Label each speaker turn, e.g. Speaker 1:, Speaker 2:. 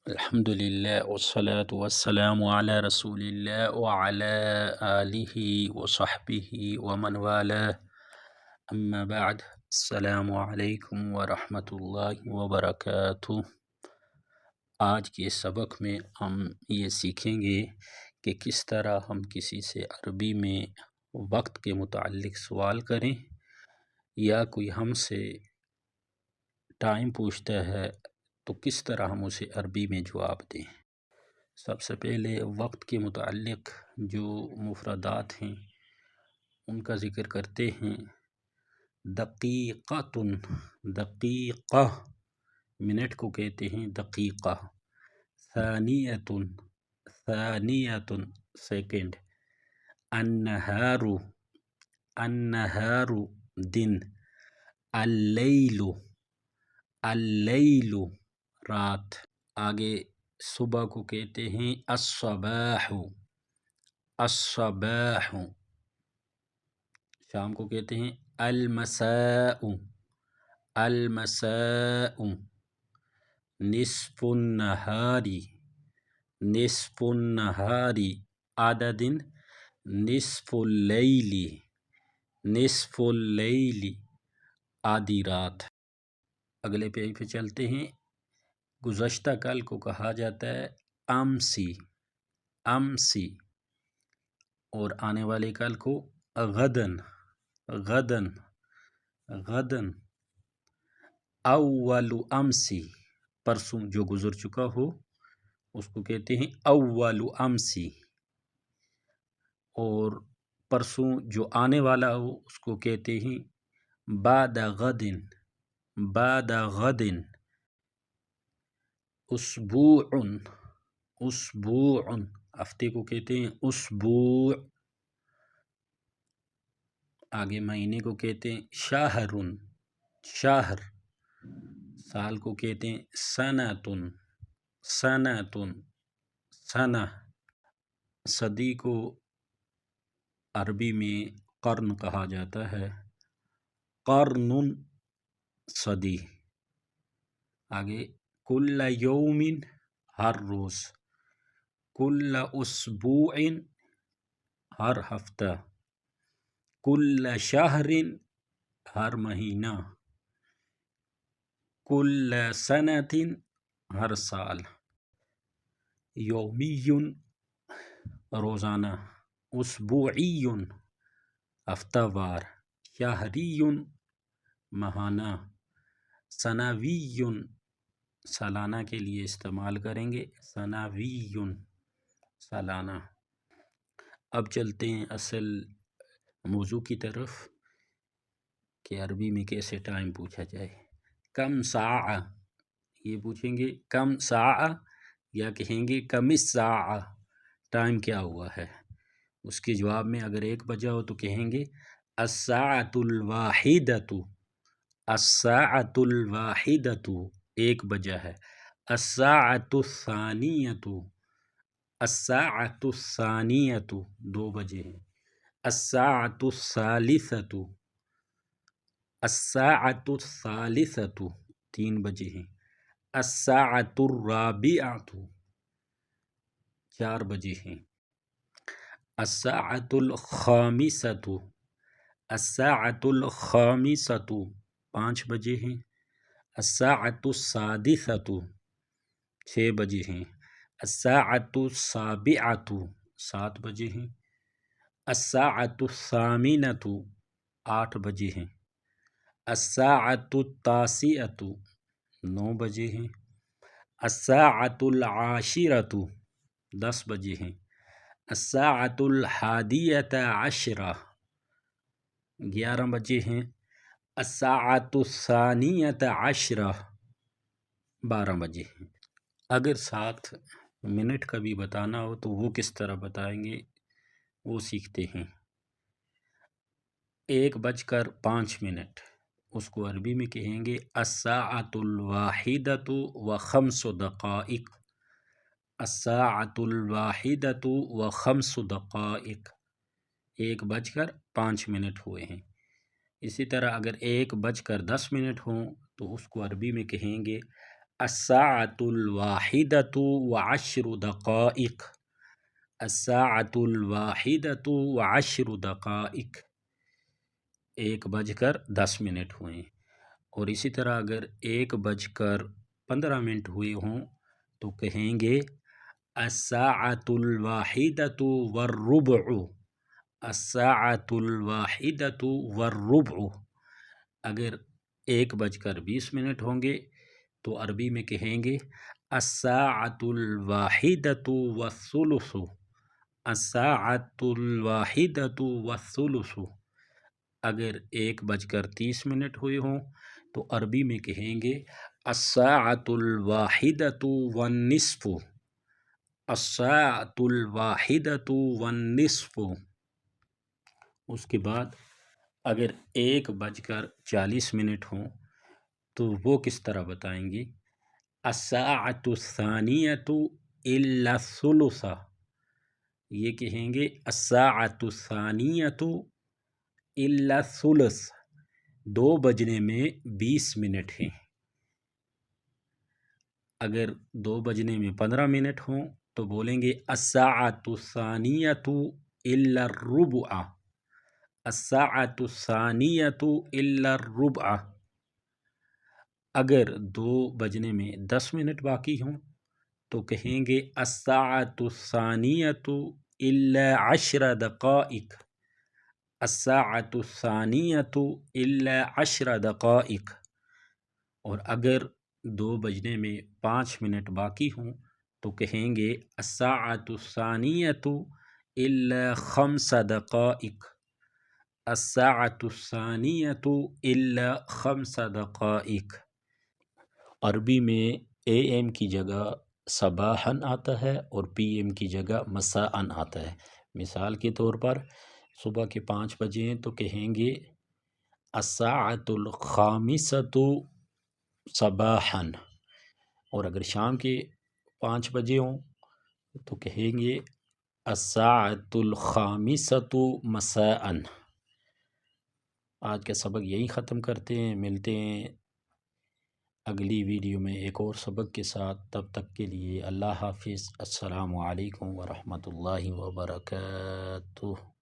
Speaker 1: الحمد لله والصلاة والسلام على رسول الله وعلى آله وصحبه ومن والاه أما بعد السلام علیکم ورحمۃ اللہ وبرکاتہ۔ آج کے سبق میں ہم یہ سیکھیں گے کہ کس طرح ہم کسی سے عربی میں وقت کے متعلق سوال کریں یا کوئی ہم سے ٹائم پوچھتا ہے تو کس طرح ہم اسے عربی میں جواب دیں۔ سب سے پہلے وقت کے متعلق جو مفردات ہیں ان کا ذکر کرتے ہیں۔ دقیقۃ، دقیقہ منٹ کو کہتے ہیں دقیقہ۔ ثانیۃ، ثانیۃ سیکنڈ۔ النہار، النہار دن۔ اللیل، اللیل رات۔ آگے صبح کو کہتے ہیں الصباح، الصباح۔ شام کو کہتے ہیں المساء، المساء۔ نصف النہار، نصف النہار آدھا دن۔ نصف اللیل، نصف اللیل آدھی رات۔ اگلے پیج پہ چلتے ہیں۔ گزشتہ کل کو کہا جاتا ہے امسی، امسی، اور آنے والے کل کو غدن، غدن، غدن۔ اول امسی، پرسوں جو گزر چکا ہو اس کو کہتے ہیں اول امسی، اور پرسوں جو آنے والا ہو اس کو کہتے ہیں بعد غدن، بعد غدن۔ اسبوع، اسبوع ہفتے کو کہتے ہیں اسبوع۔ آگے مہینے کو کہتے ہیں شہر، شہر۔ سال کو کہتے ہیں سنۃ، سنۃ، سنہ۔ صدی کو عربی میں قرن کہا جاتا ہے، قرن صدی۔ آگے کل یوم ہر روز، کل اسبوع ہر ہفتہ، کل شہر ہر مہینہ، کل سنۃ ہر سال۔ یومی روزانہ، اسبوعی ہفتہ وار، شہری ماہانہ، سنوی سالانہ کے لیے استعمال کریں گے، سنوی سالانہ۔ اب چلتے ہیں اصل موضوع کی طرف کہ عربی میں کیسے ٹائم پوچھا جائے۔ کم ساعہ، یہ پوچھیں گے کم ساعہ یا کہیں گے کم الساعہ، ٹائم کیا ہوا ہے۔ اس کے جواب میں اگر 1 بجا ہو تو کہیں گے الساعۃ الواحدۃ، الساعۃ الواحدۃ 1 بجا ہے۔ الساعۃ الثانیۃ، الساعۃ الثانیۃ 2 بجے ہیں۔ الساعۃ الثالثۃ، الساعۃ الثالثۃ 3 بجے ہیں۔ الساعۃ الرابعۃ 4 بجے ہیں۔ الساعۃ الخامسۃ، الساعۃ الخامسۃ 5 بجے ہیں۔ الساعۃ السادسۃ 6 بجے ہیں۔ الساعۃ السابعۃ 7 بجے ہیں۔ الساعۃ الثامنۃ 8 بجے ہیں۔ الساعۃ التاسعۃ 9 بجے ہیں۔ الساعۃ العاشرۃ 10 بجے ہیں۔ الساعۃ الحادیۃ عشرہ 11 بجے ہیں۔ الساعۃ الثانیۃ عشرہ 12 بجے ہیں۔ اگر ساتھ منٹ کا بھی بتانا ہو تو وہ کس طرح بتائیں گے وہ سیکھتے ہیں۔ 1:05 اس کو عربی میں کہیں گے الساعۃ الواحدۃ وخمس دقائق، الساعۃ الواحدۃ وخمس دقائق، 1:05 ہوئے ہیں۔ اسی طرح اگر 1:10 ہوں تو اس کو عربی میں کہیں گے الساعة الواحدة وعشر دقائق، الساعة الواحدة وعشر دقائق، 1:10 ہوئے۔ اور اسی طرح اگر 1:15 ہوئے ہوں تو کہیں گے الساعة الواحدة والربع، الساعة الواحدة والربع۔ اگر 1:20 ہوں گے تو عربی میں کہیں گے الساعة الواحدة والثلث، الساعة الواحدة والثلث۔ اگر 1:30 ہوئے ہوں تو عربی میں کہیں گے الساعة الواحدة والنصف، الساعة الواحدة والنصف۔ اس کے بعد اگر 1:40 ہوں تو وہ کس طرح بتائیں گے الساعة الثانية إلا الثلث، یہ کہیں گے الساعة الثانية إلا الثلث، 2:20 ہیں۔ اگر 2:15 ہوں تو بولیں گے الساعة الثانية إلا الربع، الساعة الثانية إلا الربع۔ اگر 2:10 باقی ہوں تو کہیں گے الساعة الثانية إلا 10 دقائق، الساعة الثانية إلا 10 دقائق۔ اور اگر 2:05 باقی ہوں تو کہیں گے الساعة الثانية إلا 5 دقائق، الساعة الثانية إلا 5 دقائق۔ عربی میں اے ایم کی جگہ صباحاً آتا ہے اور پی ایم کی جگہ مساءً آتا ہے۔ مثال کے طور پر صبح کے 5 بجے ہیں تو کہیں گے الساعة الخامسة صباحاً، اور اگر شام کے 5 بجے ہوں تو کہیں گے الساعة الخامسة مساءً۔ آج کا سبق یہی ختم کرتے ہیں، ملتے ہیں اگلی ویڈیو میں ایک اور سبق کے ساتھ، تب تک کے لیے اللہ حافظ، السلام علیکم ورحمۃ اللہ وبرکاتہ۔